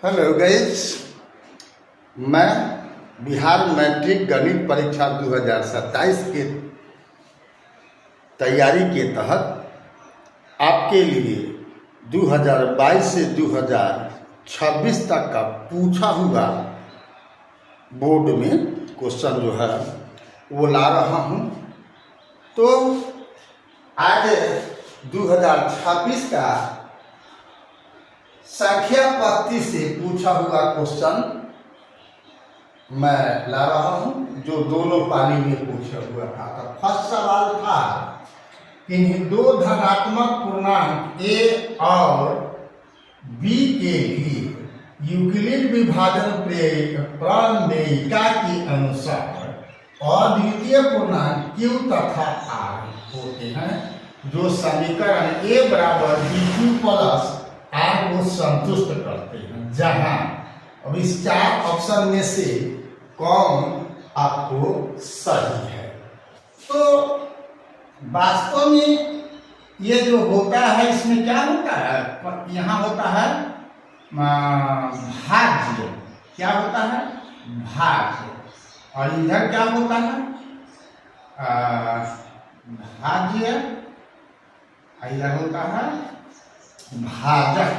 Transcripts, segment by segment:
Hello guys, मैं Bihar matric गणित परीक्षा 2027 के तैयारी के तहत आपके लिए 2022 से 2026 तक का पूछा हुआ बोर्ड में क्वेश्चन जो है वो ला रहा हूँ। तो आज 2026 का संख्या पत्ती से पूछा हुआ क्वेश्चन मैं ला रहा हूं, जो दोनों पाली में पूछा हुआ था। तो फर्स्ट सवाल था कि दो धनात्मक पूर्णांक a और b के लिए यूक्लिड विभाजन प्रमेयिका के अनुसार अद्वितीय पूर्णांक q तथा r होते हैं, जो समीकरण a बराबर bq प्लस r को संतुष्ट करते हैं। जहां अब इस चार ऑप्शन में से कौन आपको सही है? तो वास्तव में ये जो होता है इसमें क्या होता है, यहाँ होता है भाज्य। क्या होता है? भाज्य। और इधर क्या होता है? भाज्य। इधर होता है भाजक।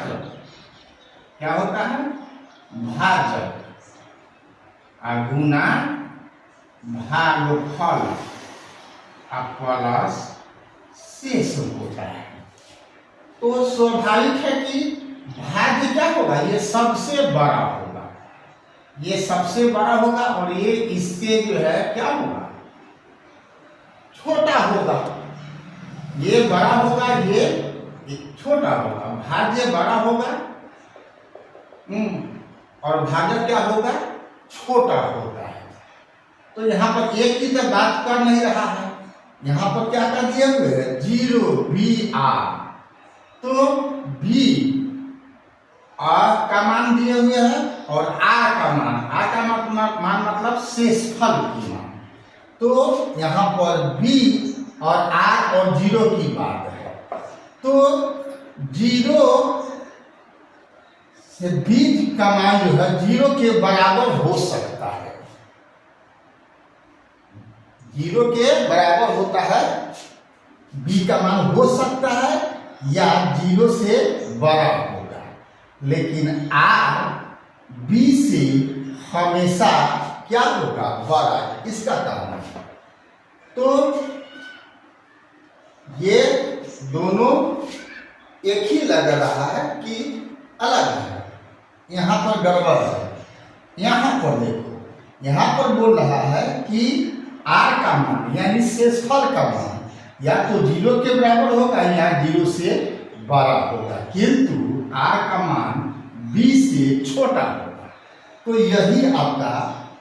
क्या होता है? भाजक। गुना भागफल प्लस शेष होता है। तो स्वाभाविक है कि भाज्य क्या होगा? ये सबसे बड़ा होगा, ये सबसे बड़ा होगा, और ये इससे जो है क्या होगा? छोटा होगा। ये बड़ा होगा, ये छोटा होगा। भाज्य बड़ा होगा और भाजक क्या होगा? छोटा होता है। तो यहाँ पर एक की तो बात कर नहीं रहा है, यहाँ पर क्या कर दिए हुए है? 0 BR। तो B का मान दिए हुए हैं और R का मान मतलब शेषफल की मान। तो यहाँ पर B और R और 0 की बात है। तो 0 से बीज का मान जो है 0 के बराबर हो सकता है। 0 के बराबर होता है, b का मान हो सकता है या 0 से बड़ा होगा, लेकिन r b से हमेशा क्या होगा? बड़ा। इसका कारण है। तो ये दोनों एक ही लग रहा है कि अलग है? यहाँ पर गड़बड़ है। यहाँ पर देखो, यहाँ पर बोल रहा है कि r का मान यानी शेषफल का मान या तो 0 के बराबर होगा या 0 से बड़ा होगा, किंतु r का मान b से छोटा होगा। तो यही आपका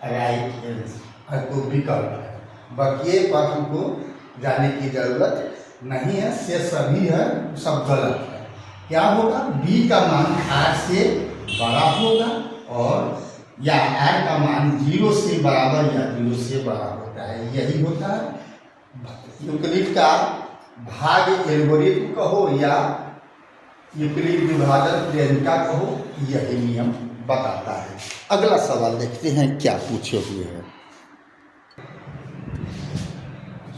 राइट आंसर तो विकल्प है। बाकी ये पर हमको जाने की जरूरत नहीं है, से सभी है सब गलत है। क्या होगा? b का मान r से बड़ा होगा और या r का मान 0 से बराबर या 0 से बड़ा होता है। यही होता है यूक्लिड का भाग एल्गोरिथम कहो या यूक्लिड विभाजन प्रेरिका कहो, यही नियम बताता है। अगला सवाल देखते हैं क्या पूछे हुए हैं।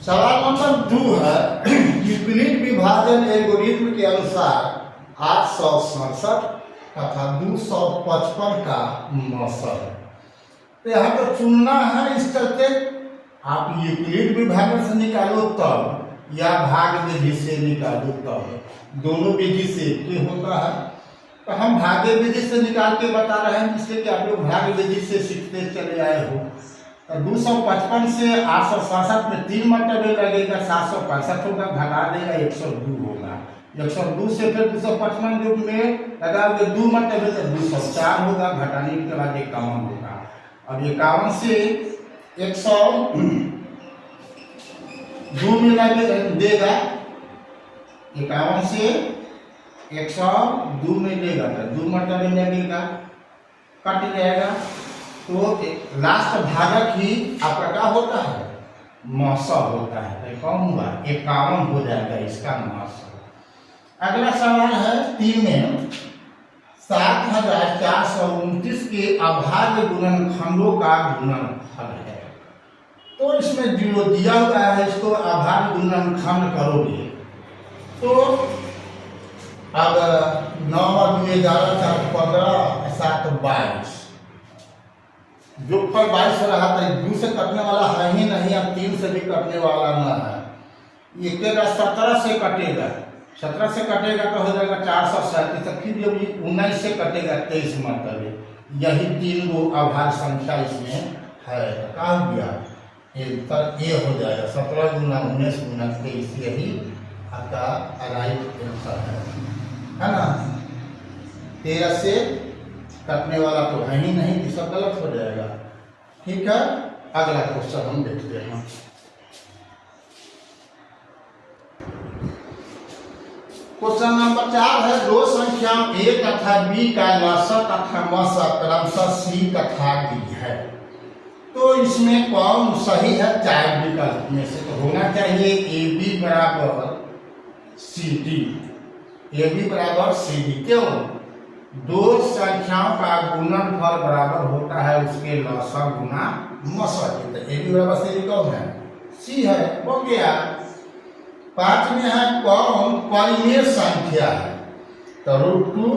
सवाल नंबर 2 है, यूक्लिड विभाजन एल्गोरिथम के अनुसार 867 तथा 255 का मौसम। तो यहाँ पर चुनना है। इस चलते आप यूक्लिड विभाजन से निकालो तब या भाग विधि से निकालो तब, दोनों विधि से एक होता है। तो हम भाग्य विधि से निकाल के बता रहे हैं, जिससे कि आप लोग भाग्य विधि से सीखते चले आए हो। तो 255 से 867 में 3 मरतबे लगेगा, 765 होगा, घटा देगा 102 होगा। 102 से फिर 255 जो में लगाओगे 2 मरतबे तो 204 होगा, घटाने के बाद 51 होगा। अब 51 से 102 में देगा, 51 से 102 में देगा तो 2 मरतबे लगेगा, कट जाएगा। तो लास्ट भाजक ही आपका क्या होता है? मौसा होता है। तो कौन हुआ? 51 हो जाएगा इसका मौसा। अगला सवाल है 3 में, 7429 के अभाज्य गुणनखंडों का गुणनफल है। तो इसमें जो दिया हुआ है इसको अभाज्य गुणनखंड करोगे तो अब 9 और 2 11 4 15 7 22 जो पर 22 हो रहा था 2 से कटने वाला है ही नहीं, अब 3 से भी कटने वाला न है। ये 17 से कटेगा, 17 से कटेगा तो हो जाएगा 437, फिर जब 19 से कटेगा 23 मरतबे। यही 3 गो अभाज्य संख्या इसमें है। कहा गया ये हो जाएगा 17 गुना 19 गुना 23, यही आपका राइट आंसर है ना। 13 से कटने वाला तो है ही नहीं, ये सब गलत हो जाएगा। ठीक है, अगला क्वेश्चन हम देखते हैं। क्वेश्चन नंबर 4 है, दो संख्या a तथा b का लसा तथा मसा क्रमशः c तथा d है। तो इसमें कौन सही है? 4 विकल्प में से तो होना चाहिए ab बराबर cd, ab बराबर cd। क्यों? दो संख्याओं का गुणनफल बराबर होता है उसके लसा गुना मसा के। तो ab बराबर cd कौन है? c है, हो गया। 5 में है कौन परिमेय संख्या है? तो √2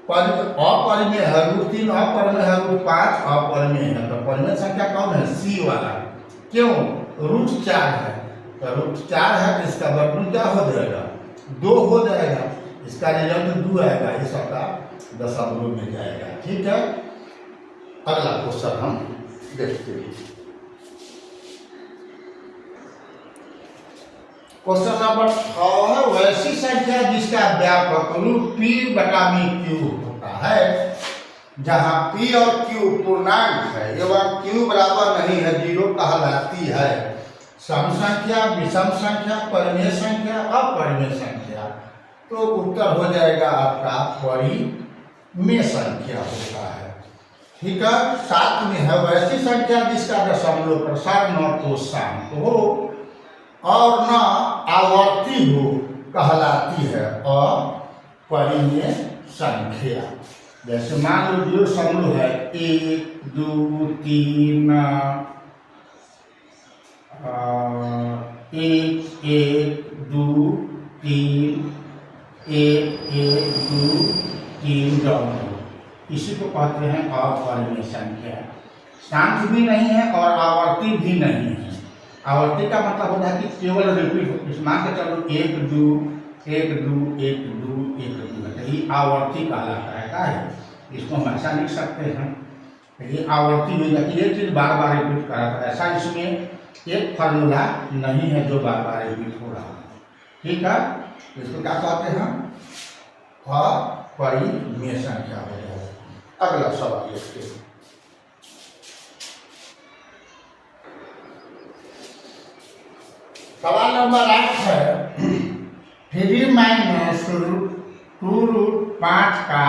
अपरिमेय है, √3 अपरिमेय है, √5 अपरिमेय है। तो परिमेय संख्या कौन है? c वाला। क्यों? √4 है, तो √4 है तो इसका वर्गमूल क्या हो जाएगा? 2 हो जाएगा, इसका रिजल्ट 2 आएगा, ये सबका दशमलव में जाएगा। ठीक है, अगला क्वेश्चन हम देखते हैं। क्वेश्चन नंबर 6 है, वैसी संख्या जिसका व्यापक रूप p/q होता है, जहां p और q पूर्णांक है एवं q बराबर नहीं है 0 कहलाती है। सम संख्या, विषम संख्या, परिमेय संख्या, अपरिमेय संख्या। तो उत्तर हो जाएगा आपका परिमेय संख्या होता है। ठीक है, 7 में है, वैसी संख्या जिसका दशमलव प्रसार न तो शांत हो और न आवर्ती हो कहलाती है अपरिमेय संख्या। जैसे मान लो 0 समूह है 1 2 3 1 1 2 3 1 1 2 3 दशमलव, इसी को कहते हैं अपरिमेय संख्या। शांत भी नहीं है और आवर्ती भी नहीं है। आवर्ती का मतलब होता है कि केवल रिपीट हो, मान के चलो 1 2 1 2 1 2 1 2 है, ये आवर्ती कहलाता है। क्या है? इसको हम ऐसा लिख सकते हैं, ये आवर्ती हो जाती है, ये चीज बार बार रिपीट कराता है। ऐसा इसमें एक फार्मूला नहीं है जो बार बार रिपीट हो रहा है। ठीक है, इसको क्या कहते हैं? अपरिमेय संख्या हो जाए। अगला सवाल देखते हैं। सवाल नंबर 8 है, 3 माइनस √2√5 का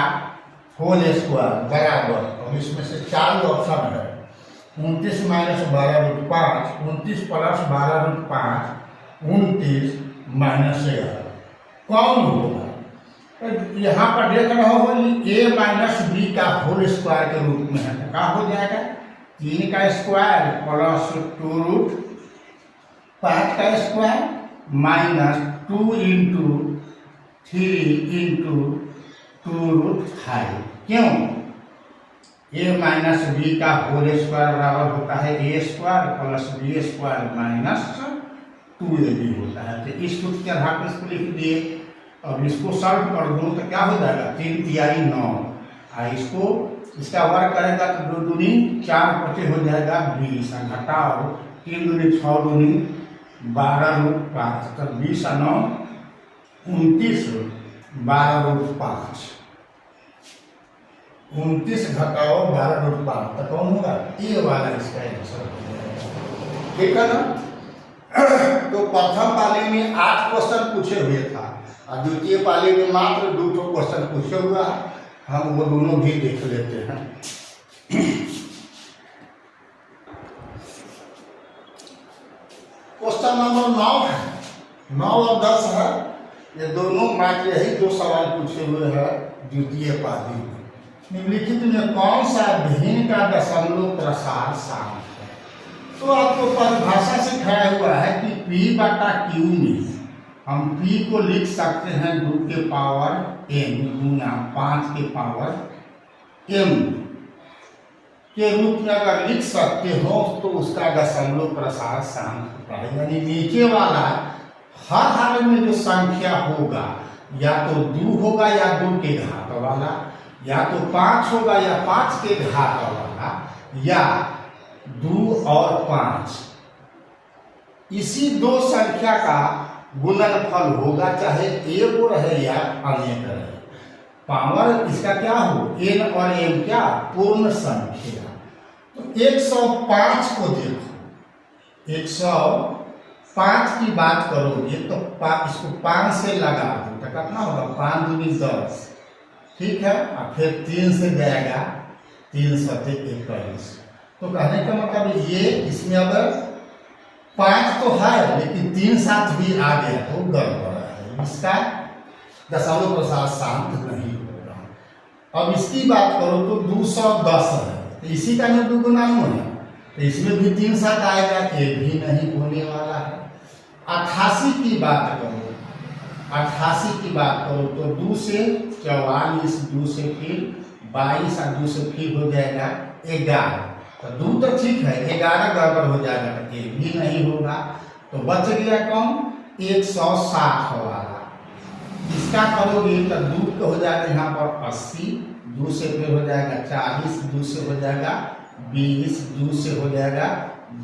होल स्क्वायर बराबर, और इसमें से 4 ऑप्शन है, 29 माइनस 12√5, 29 प्लस 12√5, 29 माइनस 11। कौन होगा? यहाँ पर देख रहे हो a माइनस b का होल स्क्वायर के रूप में है। क्या हो जाएगा? 3 का स्क्वायर प्लस 2√5 का स्क्वायर माइनस 2 इंटू 3 इंटू 2√5। क्यों? a माइनस b का होल स्क्वायर बराबर होता है a square plus b square minus 2ab होता है। तो इस सूत्र के आधार पर इसको लिख दिए। अब इसको सॉल्व कर दूँ तो क्या हो जाएगा? 3 तिहाई 9, इसको इसका वर्ग करेगा तो 2 दूनी 4 पचे हो जाएगा 20, घटाओ 3 दूनी 6 दूनी 12√5, तो 20 और 9 29, 12√5, 29 घटाओ 12√5, तो कौन होगा? ये वाला इसका आंसर हो जाएगा। ठीक है ना। तो प्रथम पाली में 8 क्वेश्चन पूछे हुए था और द्वितीय पाली में मात्र 2 क्वेश्चन पूछे हुआ है। हम वो दोनों भी देख लेते हैं। क्वेश्चन नंबर 9 है, 9 और 10 है। ये दोनों मैच यही दो सवाल पूछे हुए हैं द्वितीय पाली में। निम्नलिखित में कौन सा भिन्न का दशमलव प्रसार शांत है? तो आपको परिभाषा से खाया हुआ है कि P/Q में हम P को लिख सकते हैं 2 के पावर n गुना 5 के पावर m के रूप में अगर लिख सकते हो तो उसका दशमलव प्रसार शांत होता है। यानी नीचे वाला हर हाल में जो संख्या होगा या तो 2 होगा या 2 के घात वाला, या तो 5 होगा या 5 के घात वाला, या 2 और 5, इसी दो संख्या का गुणनफल होगा, चाहे एक रहे या अनेक रहे। पावर इसका क्या हो, n और m क्या पूर्ण संख्या। तो 105 को देखो, 105 की बात करोगे तो इसको 5 से लगा दो तो कितना होगा, 5 दूनी 10, ठीक है। और फिर 3 से जाएगा 3 सते 21। तो कहने का मतलब ये इसमें अगर 5 तो है लेकिन 3 साथ भी आ गया तो गड़बड़ है, इसका दशमलव प्रसार शांत नहीं होगा। अब इसकी बात करो तो 210 है, तो इसी का में 2 गुना है, तो इसमें भी 3 साथ आएगा, ये भी नहीं होने वाला है। 88 की बात करो, 88 की बात करो तो 2 से 44, 2 से फिर 22 और 2 से फिर हो जाएगा 11। तो 2 तो ठीक है, 11 गड़बड़ हो जाएगा तो ये भी नहीं होगा। तो बच गया कौन, 160 वाला। इसका करोगे तो 2 का हो जाएगा यहाँ पर 80, 2 से फिर हो जाएगा 40, 2 से हो जाएगा 20, 2 से हो जाएगा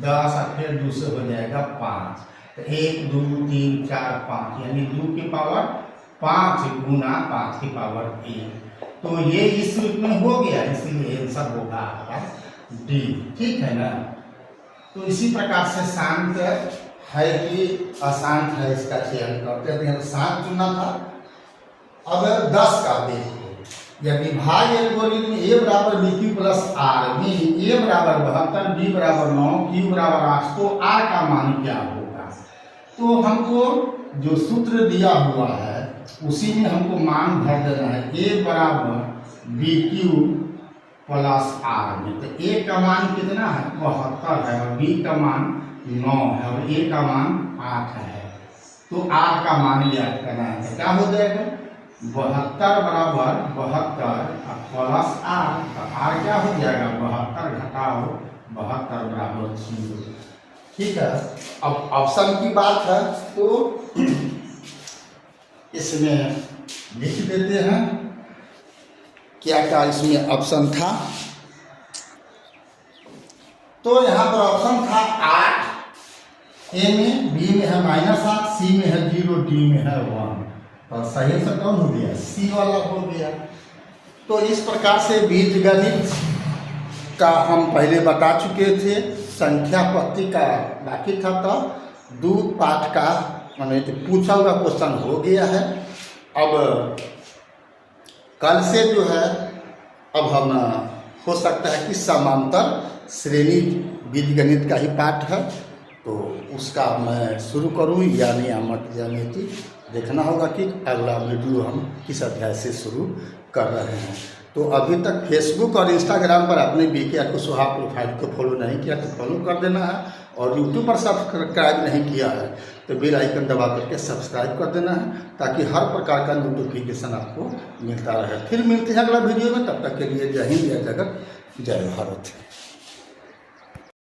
10 और फिर 2 से हो जाएगा 5। तो 1 2 3 4 5 यानी 2 की पावर 5 गुना 5 की पावर 1। तो ये इस रूप में हो गया, इसीलिए आंसर होगा आपका डी, ठीक है ना। तो इसी प्रकार से शांत है कि अशांत है, इसका चयन करते हैं। शांत चुना था। अब 10 का देखो, यदि भाग एल्गोरिथम a बराबर bq प्लस r में a बराबर 72, b बराबर 9, q बराबर 8, तो r का मान क्या होगा? तो हमको जो सूत्र दिया हुआ है उसी में हमको मान भर देना है। a बराबर bq प्लस r में, तो a का मान कितना है, 72 है, और b का मान 9 है, और a का मान 8 है। तो r का मान याद करना है, क्या हो जाएगा, 72 बराबर 72 प्लस r, तो r क्या हो जाएगा, 72 घटाओ 72 बराबर 0, ठीक है। अब ऑप्शन की बात है तो इसमें लिख देते हैं क्या क्या इसमें ऑप्शन था। तो यहाँ पर ऑप्शन था 8, ए में, बी में है -8, सी में है 0, डी में है 1। और सही से कौन हो गया, सी वाला हो गया। तो इस प्रकार से बीजगणित का हम पहले बता चुके थे, संख्या पत्ति का बाकी था। तो 2 पाठ का मैंने पूछा हुआ क्वेश्चन हो गया है। अब कल से जो है अब हम हो सकता है कि समांतर श्रेणी बीजगणित का ही पाठ है, तो उसका मैं शुरू करूँ या नहीं, आमक ज्यामिति देखना होगा कि अगला वीडियो हम किस अध्याय से शुरू कर रहे हैं। तो अभी तक फेसबुक और इंस्टाग्राम पर अपने BK कुशवाहा प्रोफाइल को फॉलो नहीं किया तो फॉलो कर देना है, और यूट्यूब पर सब्सक्राइब नहीं किया है तो बेल आइकन दबा करके सब्सक्राइब कर देना है, ताकि हर प्रकार का नोटिफिकेशन आपको मिलता रहे। फिर मिलते हैं अगला वीडियो में, तब तक के लिए जय हिंद, जय जगत, जय भारत।